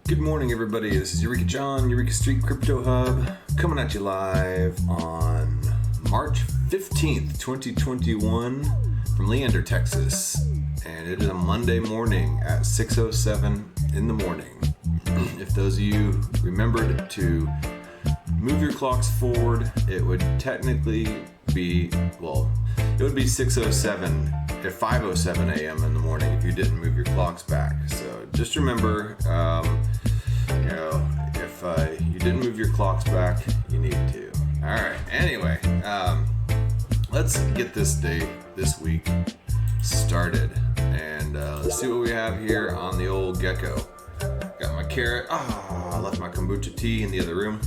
Good morning, everybody. This is Eureka John, Eureka Street Crypto Hub, coming at you live on March 15th, 2021 from Leander, Texas. And it is a Monday morning at 6:07 in the morning. If those of you remembered to move your clocks forward, it would technically be, it would be 6:07 at 5:07 a.m. in the morning if you didn't move your clocks back. So just remember, if you didn't move your clocks back, you need to. All right. Anyway, let's get this week started, and let's see what we have here on the old gecko. Got my carrot. I left my kombucha tea in the other room.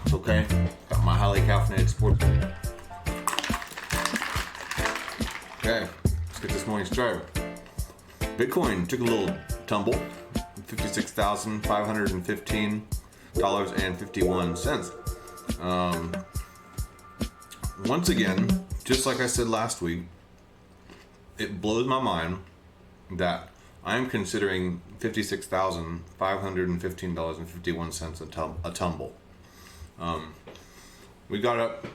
It's okay. Got my highly caffeinated sports drink. Okay, let's get this morning started. Bitcoin took a little tumble, $56,515.51. Once again, just like I said last week, it blows my mind that I'm considering $56,515.51 a tumble. We got up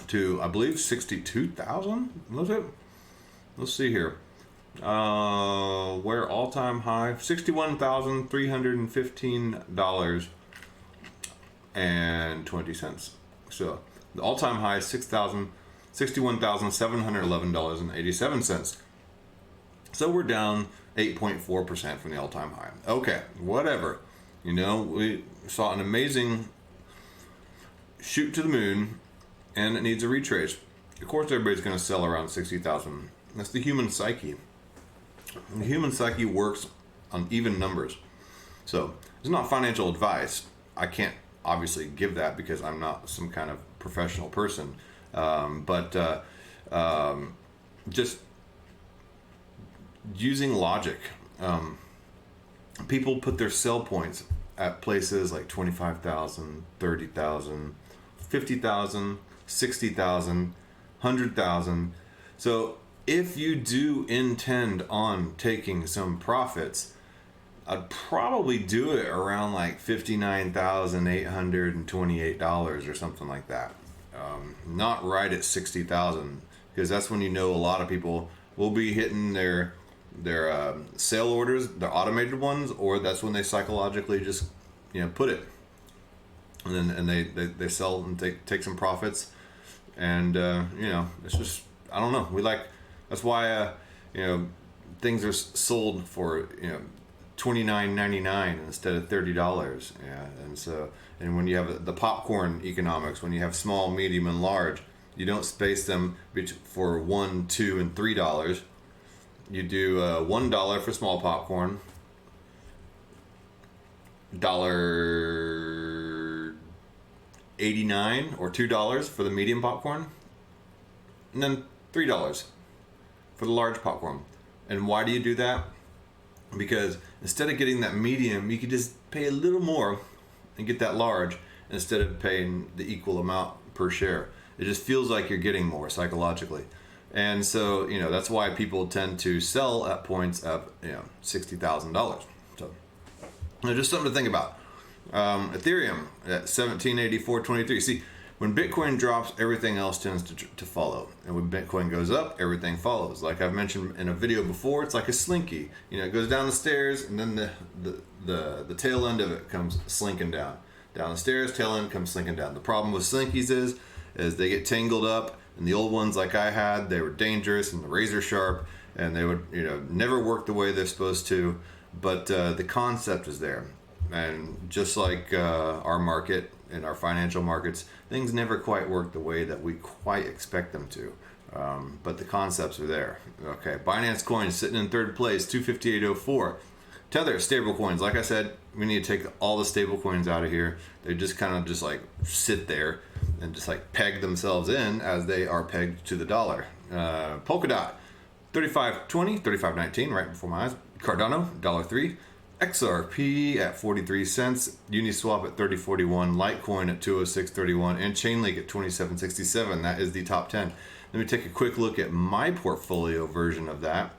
to, I believe, 62,000, was it? Let's see here. Where all-time high, $61,315.20. So the all-time high is $61,711.87. So we're down 8.4% from the all-time high. Okay, whatever. We saw an amazing shoot to the moon, and it needs a retrace. Of course, everybody's going to sell around 60,000. That's the human psyche. The human psyche works on even numbers. So it's not financial advice. I can't obviously give that because I'm not some kind of professional person. But just using logic. People put their sell points at places like 25,000, 30,000, 50,000, 60,000, 100,000. So if you do intend on taking some profits, I'd probably do it around like $59,828 or something like that. Not right at 60,000, because that's when a lot of people will be hitting their sale orders, their automated ones, or that's when they psychologically just put it, and they sell and take some profits, and it's just, I don't know. That's why things are sold for $29.99 instead of $30. Yeah, and when you have the popcorn economics, when you have small, medium, and large, you don't space them for $1, $2, and $3. You do $1 for small popcorn, $1.89 or $2 for the medium popcorn, and then $3 for the large popcorn. And why do you do that? Because instead of getting that medium, you could just pay a little more and get that large instead of paying the equal amount per share. It just feels like you're getting more psychologically. And so, that's why people tend to sell at points of, $60,000. So, just something to think about. Ethereum at 1784.23. See, when Bitcoin drops, everything else tends to follow. And when Bitcoin goes up, everything follows. Like I've mentioned in a video before, it's like a slinky. It goes down the stairs, and then the tail end of it comes slinking down. Down the stairs, tail end comes slinking down. The problem with slinkies is they get tangled up, and the old ones like I had, they were dangerous and razor sharp, and they would never work the way they're supposed to. But the concept is there. And just like our market and our financial markets, things never quite work the way that we quite expect them to. But the concepts are there. Okay, Binance Coin sitting in third place, 258.04. Tether, stable coins. Like I said, we need to take all the stable coins out of here. They just kind of like sit there and just like peg themselves in as they are pegged to the dollar. Polkadot, 35.20, 35.19, right before my eyes. Cardano, $1.03. XRP at 43 cents, Uniswap at 30.41, Litecoin at 206.31, and Chainlink at 27.67. That is the top 10. Let me take a quick look at my portfolio version of that.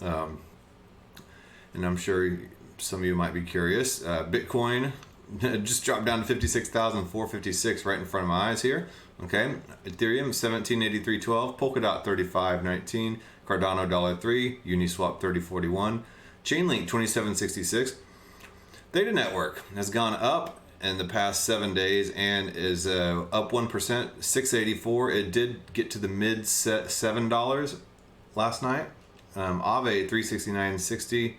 And I'm sure some of you might be curious. Bitcoin just dropped down to 56,456 right in front of my eyes here. Okay, Ethereum 1783.12, Polkadot 35.19, Cardano $1.03, Uniswap 30.41, Chainlink 27.66. Theta Network has gone up in the past 7 days and is up 1%, 6.84. It did get to the mid $7 last night. Aave 369.60.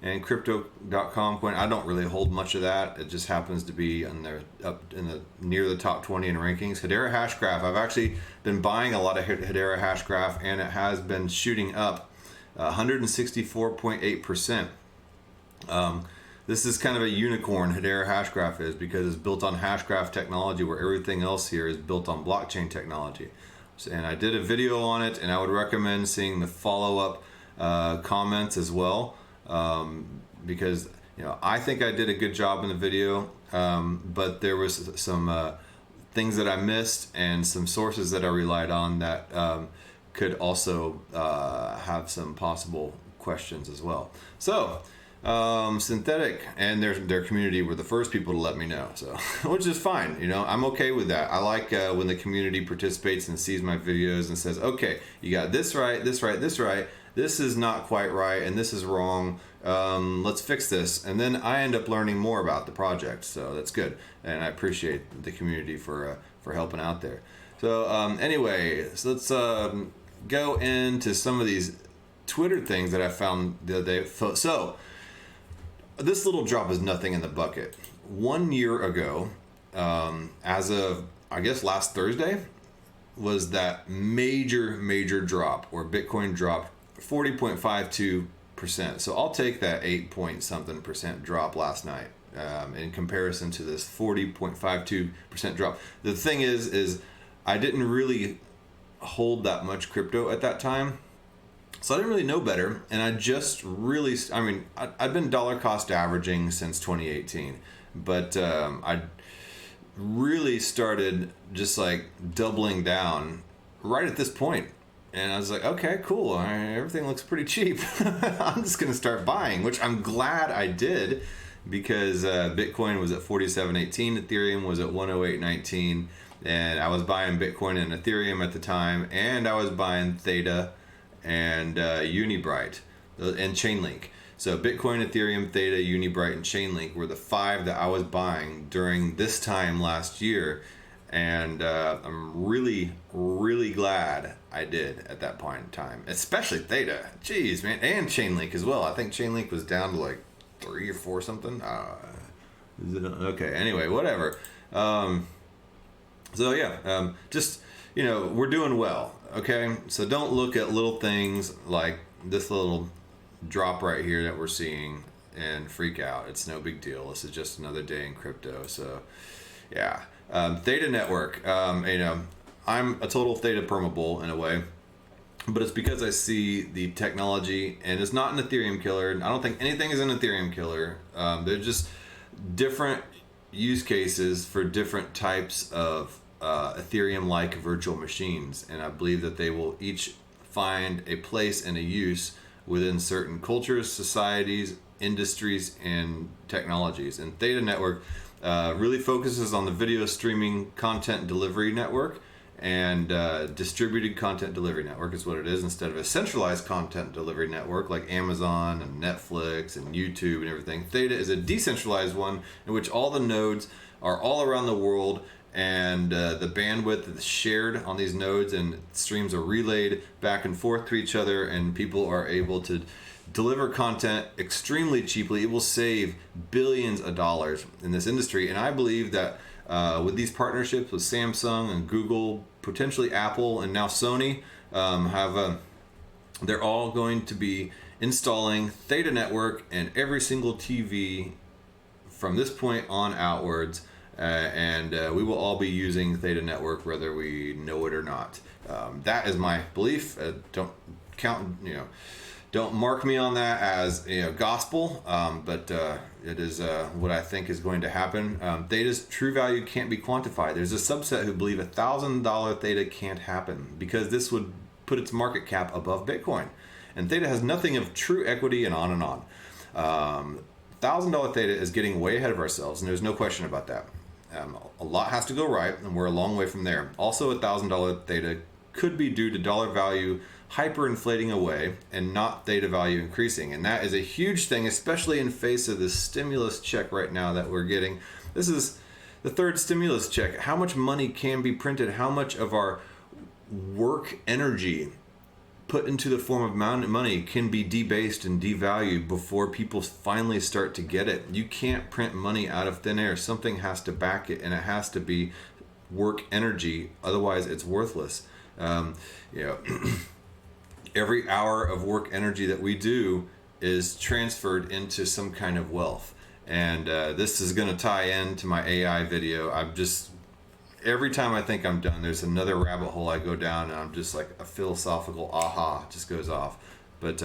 And crypto.com coin, I don't really hold much of that. It just happens to be on there up in the near the top 20 in rankings. Hedera Hashgraph, I've actually been buying a lot of Hedera Hashgraph, and it has been shooting up 164.8%. This is kind of a unicorn, Hedera Hashgraph is, because it's built on Hashgraph technology, where everything else here is built on blockchain technology. And I did a video on it, and I would recommend seeing the follow-up comments as well. Because I think I did a good job in the video, but there was some things that I missed and some sources that I relied on that could also have some possible questions as well. So Synthetic and their community were the first people to let me know, so which is fine. I'm okay with that. I like when the community participates and sees my videos and says, okay, you got this right, this right, this right, this is not quite right, and this is wrong. Let's fix this. And then I end up learning more about the project, so that's good. And I appreciate the community for helping out there. So anyway, so let's go into some of these Twitter things that I found the other day. So this little drop is nothing in the bucket. 1 year ago, as of, I guess, last Thursday, was that major drop where Bitcoin dropped 40.52%. So I'll take that 8-point-something% drop last night in comparison to this 40.52% drop. The thing is I didn't really hold that much crypto at that time, so I didn't really know better. And I just really, I've been dollar cost averaging since 2018, but I really started just like doubling down right at this point. And I was like, okay, cool. Everything looks pretty cheap. I'm just going to start buying, which I'm glad I did, because Bitcoin was at 47.18, Ethereum was at 108.19, and I was buying Bitcoin and Ethereum at the time, and I was buying Theta and Unibright and Chainlink. So Bitcoin, Ethereum, Theta, Unibright, and Chainlink were the 5 that I was buying during this time last year. And I'm really glad I did at that point in time, especially Theta. Jeez, man, and Chainlink as well. I think Chainlink was down to like 3 or 4 something. Okay, anyway, whatever. So yeah, just we're doing well. Okay, so don't look at little things like this little drop right here that we're seeing and freak out. It's no big deal. This is just another day in crypto. So yeah. Theta Network, I'm a total Theta permabull in a way, but it's because I see the technology, and it's not an Ethereum killer. I don't think anything is an Ethereum killer. They're just different use cases for different types of Ethereum-like virtual machines, and I believe that they will each find a place and a use within certain cultures, societies, industries, and technologies. And Theta Network really focuses on the video streaming content delivery network, and distributed content delivery network is what it is, instead of a centralized content delivery network like Amazon and Netflix and YouTube and everything. Theta is a decentralized one in which all the nodes are all around the world, and the bandwidth is shared on these nodes, and streams are relayed back and forth to each other, and people are able to deliver content extremely cheaply. It will save billions of dollars in this industry, and I believe that with these partnerships with Samsung and Google, potentially Apple, and now Sony, they're all going to be installing Theta Network in every single TV from this point on outwards, and we will all be using Theta Network whether we know it or not. That is my belief. Don't mark me on that as gospel, but it is what I think is going to happen. Theta's true value can't be quantified. There's a subset who believe $1,000 Theta can't happen because this would put its market cap above Bitcoin. And Theta has nothing of true equity, and on and on. $1,000 theta is getting way ahead of ourselves, and there's no question about that. A lot has to go right, and we're a long way from there. Also, $1,000 theta could be due to dollar value hyperinflating away and not theta value increasing. And that is a huge thing, especially in face of the stimulus check right now that we're getting. This is the third stimulus check. How much money can be printed? How much of our work energy put into the form of money can be debased and devalued before people finally start to get it? You can't print money out of thin air. Something has to back it, and it has to be work energy. Otherwise, it's worthless. Every hour of work energy that we do is transferred into some kind of wealth. And this is going to tie into my AI video. Every time I think I'm done, there's another rabbit hole I go down, and I'm just like a philosophical aha just goes off. But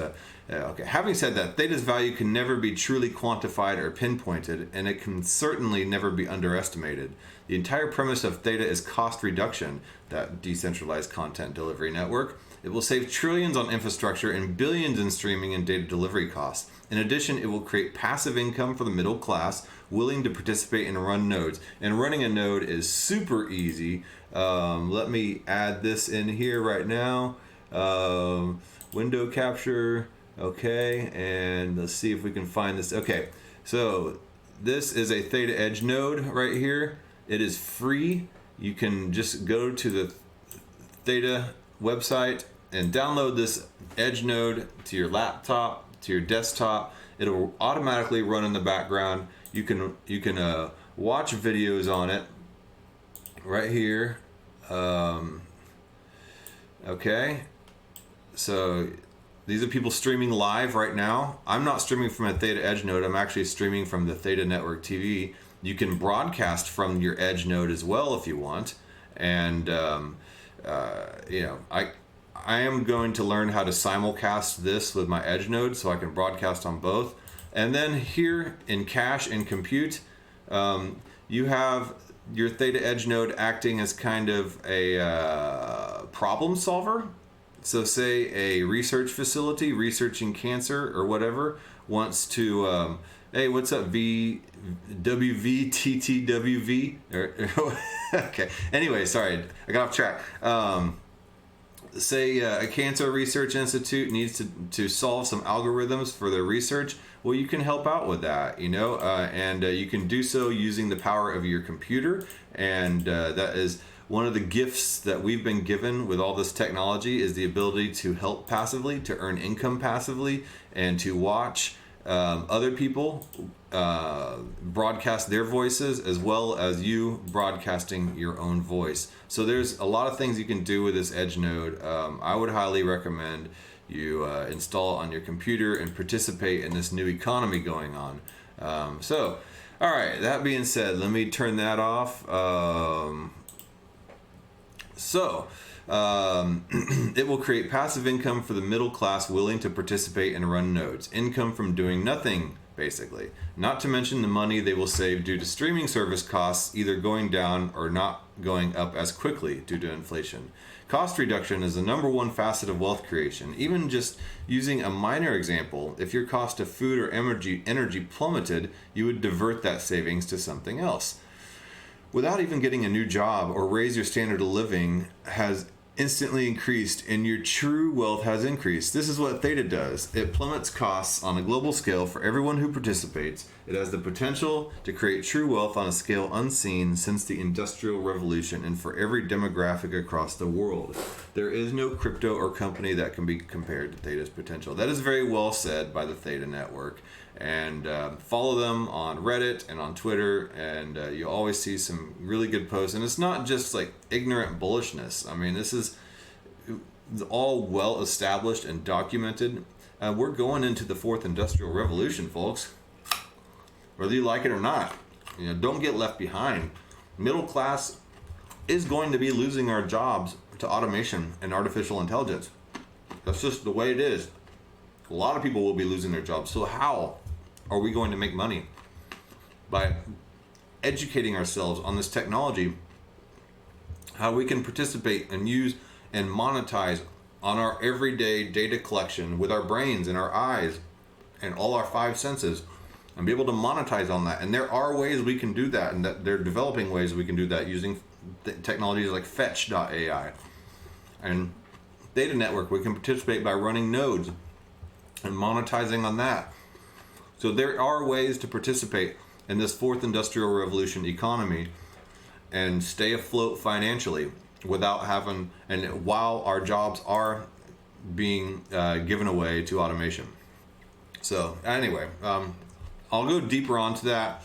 okay, having said that, theta's value can never be truly quantified or pinpointed, and it can certainly never be underestimated. The entire premise of theta is cost reduction, that decentralized content delivery network. It will save trillions on infrastructure and billions in streaming and data delivery costs. In addition, it will create passive income for the middle class willing to participate and run nodes. And running a node is super easy. Let me add this in here right now. Window capture. Okay, and let's see if we can find this. Okay, so this is a Theta Edge node right here. It is free. You can just go to the Theta website and download this Edge node to your laptop, to your desktop. It'll automatically run in the background. You can watch videos on it right here. Okay, so these are people streaming live right now. I'm not streaming from a Theta Edge node. I'm actually streaming from the Theta Network TV. You can broadcast from your Edge node as well if you want. And I am going to learn how to simulcast this with my Edge node so I can broadcast on both. And then here in cache and compute, you have your Theta Edge node acting as kind of a problem solver. So say a research facility researching cancer or whatever wants to, hey, what's up, WVTTWV? Okay, anyway, sorry, I got off track. Say a cancer research institute needs to solve some algorithms for their research. Well, you can help out with that, and you can do so using the power of your computer. And that is one of the gifts that we've been given with all this technology, is the ability to help passively, to earn income passively, and to watch other people broadcast their voices, as well as you broadcasting your own voice. So there's a lot of things you can do with this Edge node. I would highly recommend you install it on your computer and participate in this new economy going on. So, all right, that being said, let me turn that off. It will create passive income for the middle class willing to participate and run nodes. Income from doing nothing, basically. Not to mention the money they will save due to streaming service costs either going down or not going up as quickly due to inflation. Cost reduction is the number one facet of wealth creation. Even just using a minor example, if your cost of food or energy plummeted, you would divert that savings to something else. Without even getting a new job or raise your standard of living has instantly increased, and your true wealth has increased. This is what Theta does. It plummets costs on a global scale for everyone who participates. It has the potential to create true wealth on a scale unseen since the Industrial Revolution, and for every demographic across the world. There is no crypto or company that can be compared to Theta's potential. That is very well said by the Theta Network. And follow them on Reddit and on Twitter, and you always see some really good posts. And it's not just like ignorant bullishness. I mean, this is all well established and documented. We're going into the fourth industrial revolution, folks. Whether you like it or not, don't get left behind. Middle class is going to be losing our jobs to automation and artificial intelligence. That's just the way it is. A lot of people will be losing their jobs. So how are we going to make money? By educating ourselves on this technology, how we can participate and use and monetize on our everyday data collection with our brains and our eyes and all our five senses. and be able to monetize on that. And there are ways we can do that, and that they're developing ways we can do that using technologies like Fetch.ai and Theta Network. We can participate by running nodes and monetizing on that. So there are ways to participate in this fourth industrial revolution economy and stay afloat financially without having, and while our jobs are being given away to automation. So anyway, I'll go deeper onto that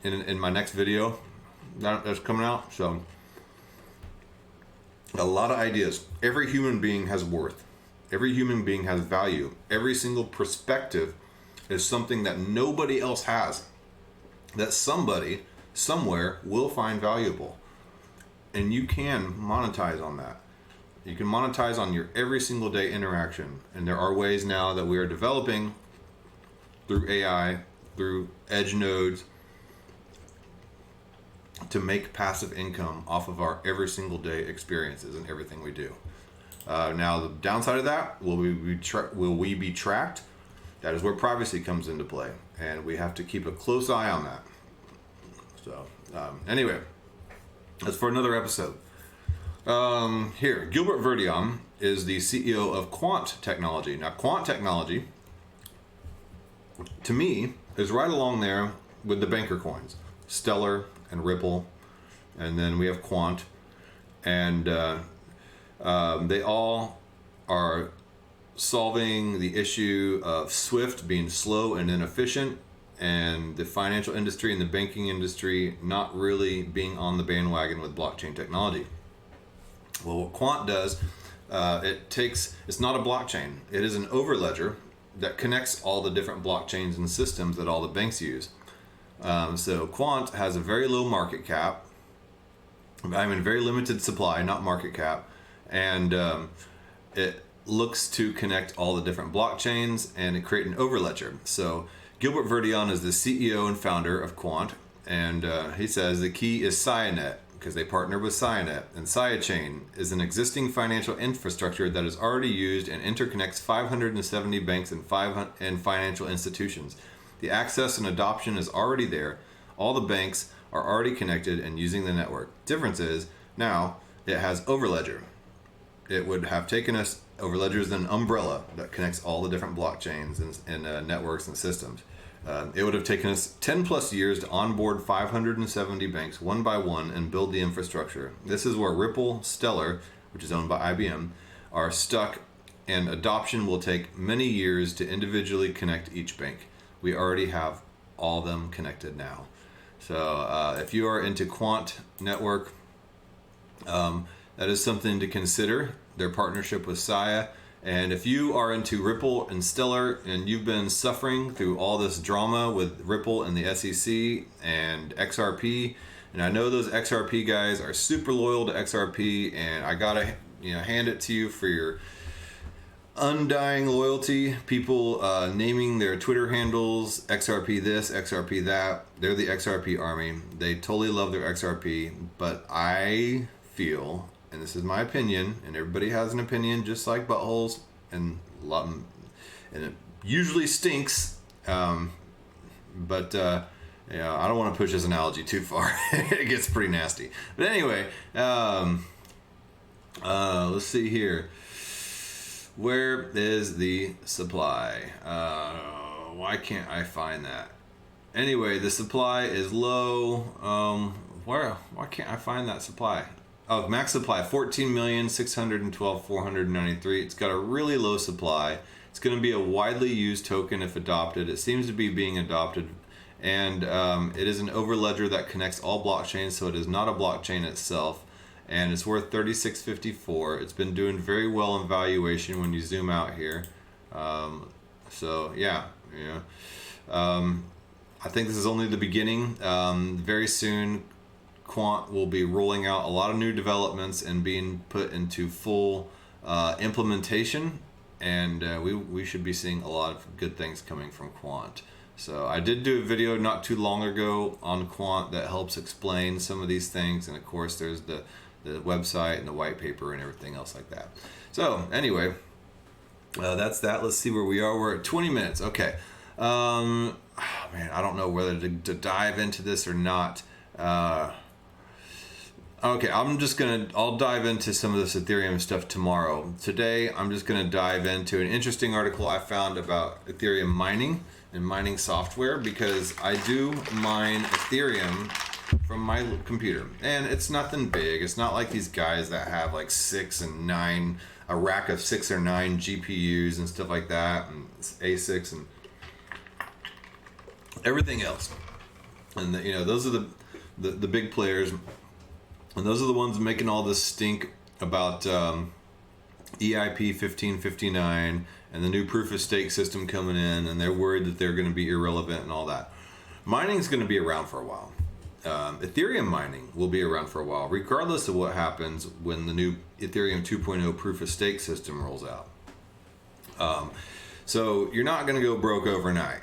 in my next video that's coming out. So a lot of ideas. Every human being has worth. Every human being has value. Every single perspective is something that nobody else has, that somebody somewhere will find valuable. And you can monetize on that. You can monetize on your every single day interaction. And there are ways now that we are developing through AI, through edge nodes, to make passive income off of our every single day experiences and everything we do. Now, the downside of that, will we be tracked? That is where privacy comes into play, and we have to keep a close eye on that. So, anyway, that's for another episode. Here, Gilbert Verdion is the CEO of Quant Technology. Now, Quant Technology, to me, is right along there with the banker coins, Stellar and Ripple, and then we have Quant, and they all are solving the issue of Swift being slow and inefficient, and the financial industry and the banking industry not really being on the bandwagon with blockchain technology. Well, what Quant does, it's not a blockchain. It is an overledger that connects all the different blockchains and systems that all the banks use. So Quant has a very low market cap. Very limited supply, not market cap. And it looks to connect all the different blockchains and create an overledger. So Gilbert Verdion is the CEO and founder of Quant. And he says the key is SciaNet, because they partner with SciaNet. And SciaChain is an existing financial infrastructure that is already used and interconnects 570 banks and financial institutions. The access and adoption is already there. All the banks are already connected and using the network. Difference is, now it has Overledger. It would have taken us, Overledger is an umbrella that connects all the different blockchains and networks and systems. It would have taken us 10 plus years to onboard 570 banks one by one and build the infrastructure. This is where Ripple, Stellar, which is owned by IBM, are stuck, and adoption will take many years to individually connect each bank. We already have all of them connected now. So if you are into Quant Network, that is something to consider, their partnership with Sia. And if you are into Ripple and Stellar and you've been suffering through all this drama with Ripple and the SEC and XRP, and I know those XRP guys are super loyal to XRP, and I gotta hand it to you for your undying loyalty. People naming their Twitter handles XRP this, XRP that. They're the XRP army. They totally love their XRP, but I feel, and this is my opinion, and everybody has an opinion just like buttholes, and it usually stinks, but I don't want to push this analogy too far. It gets pretty nasty. But anyway, let's see here. Where is the supply? Why can't I find that? Anyway, the supply is low. Why can't I find that supply? Oh, max supply, 14,612,493. It's got a really low supply. It's going to be a widely used token if adopted. It seems to be being adopted. And it is an overledger that connects all blockchains, so it is not a blockchain itself. And it's worth $36.54. It's been doing very well in valuation when you zoom out here. So yeah. I think this is only the beginning. Very soon, Quant will be rolling out a lot of new developments and being put into full implementation, and we should be seeing a lot of good things coming from Quant. So I did do a video not too long ago on Quant that helps explain some of these things, and of course there's the website and the white paper and everything else like that. So anyway, that's that. Let's see where we are. We're at 20 minutes. Okay. Man, I don't know whether to dive into this or not. Okay, I'll dive into some of this Ethereum stuff tomorrow. Today, I'm just gonna dive into an interesting article I found about Ethereum mining and mining software, because I do mine Ethereum from my computer, and it's nothing big. It's not like these guys that have like a rack of 6 or 9 GPUs and stuff like that, and ASICs and everything else. And those are the big players. And those are the ones making all this stink about EIP 1559 and the new proof of stake system coming in, and they're worried that they're going to be irrelevant and all that. Mining is going to be around for a while. Ethereum mining will be around for a while, regardless of what happens when the new Ethereum 2.0 proof of stake system rolls out. So you're not going to go broke overnight.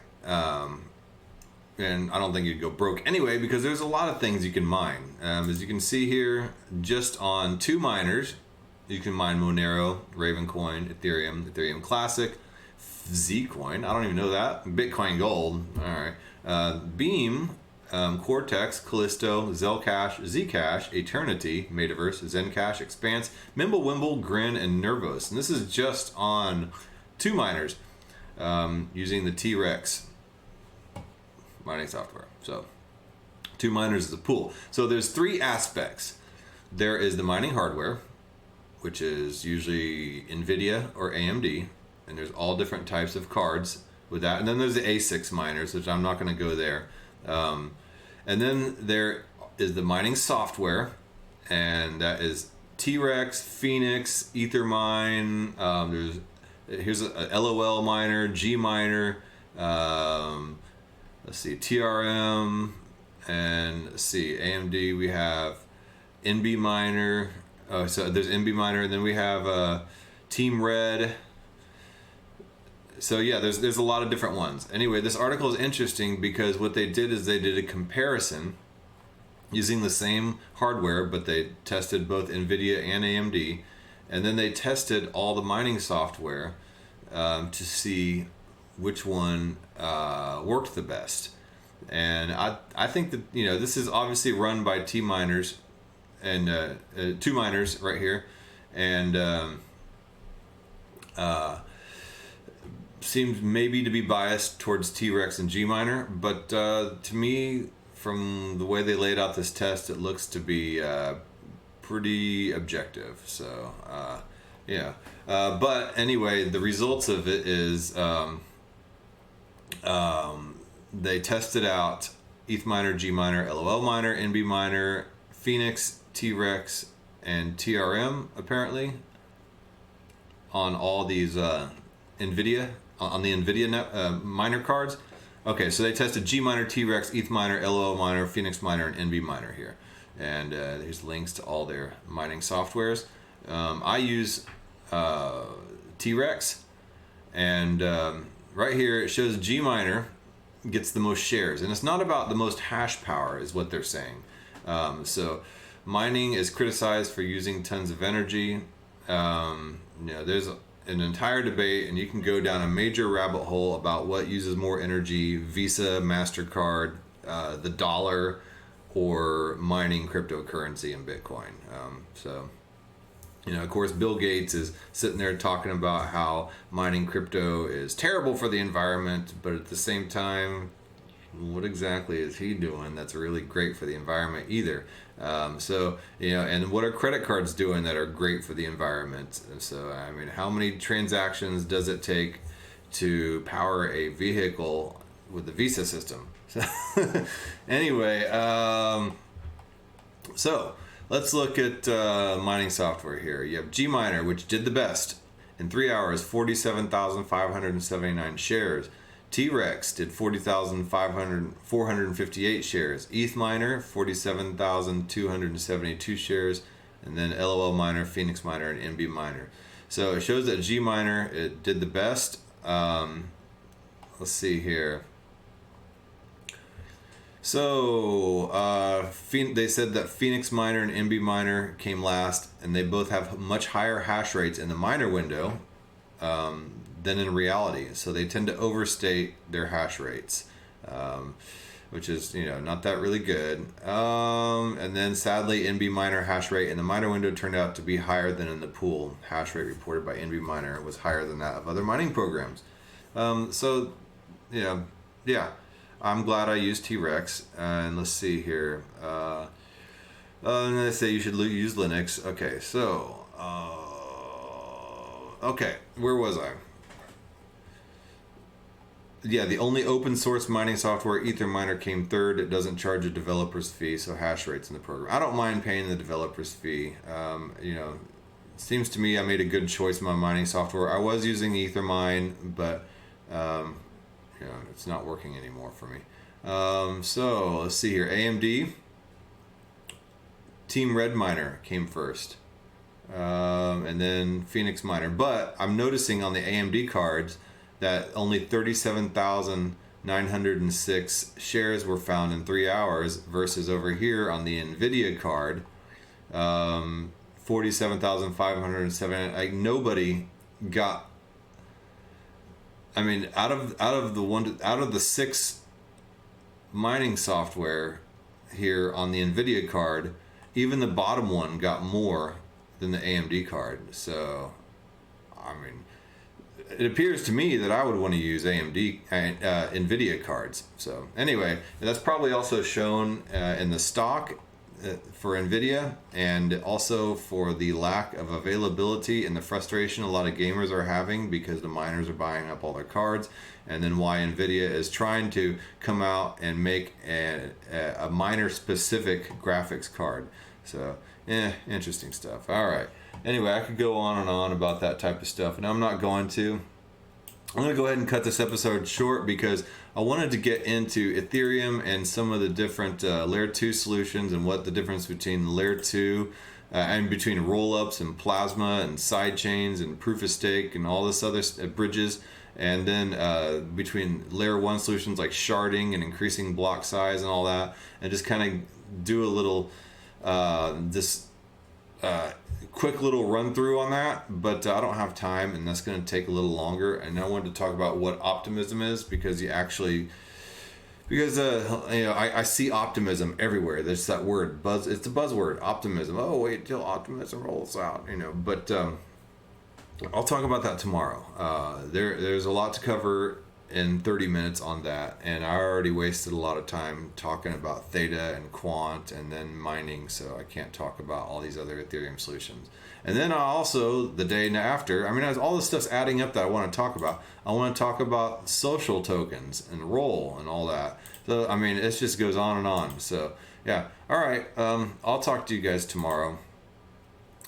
And I don't think you'd go broke anyway, because there's a lot of things you can mine. As you can see here, just on 2 miners, you can mine Monero, Ravencoin, Ethereum Classic, Zcoin, I don't even know that, Bitcoin Gold, all right, Beam, Cortex, Callisto, Zcash, Zcash, Eternity, Metaverse, Zencash, Expanse, Mimblewimble, Grin, and Nervos. And this is just on 2 miners using the T-Rex mining software. So 2 miners is a pool. So there's 3 aspects. There is the mining hardware, which is usually NVIDIA or AMD, and there's all different types of cards with that. And then there's the ASICs miners, which I'm not going to go there. And then there is the mining software, and that is T-Rex, Phoenix, Ethermine. Here's a LOL miner, G miner. Let's see, TRM, and let's see, AMD, we have NB Miner. Oh, so there's NB Miner, and then we have Team Red. So yeah, there's a lot of different ones. Anyway, this article is interesting because what they did is they did a comparison using the same hardware, but they tested both NVIDIA and AMD, and then they tested all the mining software to see which one worked the best. And I think that this is obviously run by T miners and 2 miners right here, and seems maybe to be biased towards T-Rex and G miner, but to me, from the way they laid out this test, it looks to be pretty objective. So yeah, but anyway, the results of it is they tested out ETH miner, G miner, LOL miner, NB miner, Phoenix, T-Rex, and TRM apparently on all these NVIDIA miner cards. Okay, so they tested G miner, T-Rex, ETH miner, LOL miner, Phoenix miner, and NB miner here, and there's links to all their mining softwares. I use T-Rex, and right here it shows G miner gets the most shares, and it's not about the most hash power is what they're saying. So mining is criticized for using tons of energy. There's an entire debate, and you can go down a major rabbit hole about what uses more energy: Visa, MasterCard, the dollar, or mining cryptocurrency and Bitcoin. Of course, Bill Gates is sitting there talking about how mining crypto is terrible for the environment, but at the same time, what exactly is he doing that's really great for the environment either? And what are credit cards doing that are great for the environment? And so, I mean, how many transactions does it take to power a vehicle with the Visa system? Anyway, so let's look at mining software here. You have G miner, which did the best. In 3 hours, 47,579 shares. T-Rex did 40,458 shares. ETH miner, 47,272 shares. And then LOL miner, Phoenix miner, and NB miner. So it shows that G miner, it did the best. Let's see here. So they said that Phoenix miner and NB miner came last, and they both have much higher hash rates in the miner window than in reality. So they tend to overstate their hash rates, which is, not that really good. And then sadly, NB Miner hash rate in the miner window turned out to be higher than in the pool. Hash rate reported by NB Miner was higher than that of other mining programs. So, yeah, I'm glad I used T-Rex. And let's see here. And they say you should use Linux. Okay, so, okay, where was I? Yeah, the only open source mining software, Etherminer, came third. It doesn't charge a developer's fee, so hash rates in the program. I don't mind paying the developer's fee. It seems to me I made a good choice in my mining software. I was using Ethermine, but it's not working anymore for me. So let's see here. AMD, Team Red Miner came first, and then Phoenix Miner. But I'm noticing on the AMD cards that only 37,906 shares were found in 3 hours versus over here on the NVIDIA card, 47,507. Like nobody got. I mean, out of the 6 mining software here on the NVIDIA card, even the bottom one got more than the AMD card. So, I mean, it appears to me that I would want to use AMD NVIDIA cards. So anyway, that's probably also shown in the stock for NVIDIA, and also for the lack of availability and the frustration a lot of gamers are having because the miners are buying up all their cards, and then why NVIDIA is trying to come out and make a miner specific graphics card. So interesting stuff. All right. Anyway, I could go on and on about that type of stuff, and I'm not going to. I'm going to go ahead and cut this episode short because I wanted to get into Ethereum and some of the different Layer 2 solutions and what the difference between Layer 2 and between roll-ups and plasma and side chains and proof of stake and all this other bridges, and then between Layer 1 solutions like sharding and increasing block size and all that, and just kind of do a little quick little run through on that, but I don't have time, and that's going to take a little longer. And I wanted to talk about what optimism is, because I see optimism everywhere. There's that word buzz. It's a buzzword, optimism. Oh, wait till optimism rolls out, But I'll talk about that tomorrow. There's a lot to cover in 30 minutes on that, and I already wasted a lot of time talking about Theta and Quant and then mining, so I can't talk about all these other Ethereum solutions. And then also the day after, as all this stuff's adding up that I want to talk about. I want to talk about social tokens and roll and all that. So it just goes on and on. So yeah, all right. I'll talk to you guys tomorrow,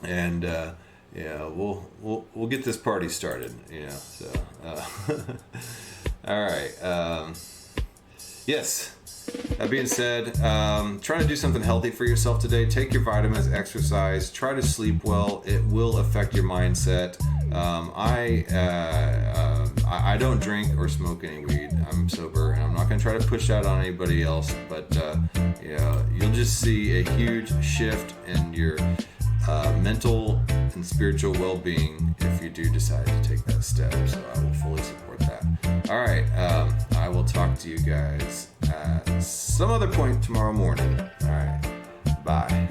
and we'll get this party started. So. All right. Yes. That being said, try to do something healthy for yourself today. Take your vitamins, exercise, try to sleep well. It will affect your mindset. I don't drink or smoke any weed. I'm sober, and I'm not going to try to push that on anybody else. But you'll just see a huge shift in your mental and spiritual well-being if you do decide to take that step. So I will fully support that. All right, I will talk to you guys at some other point tomorrow morning. All right, bye.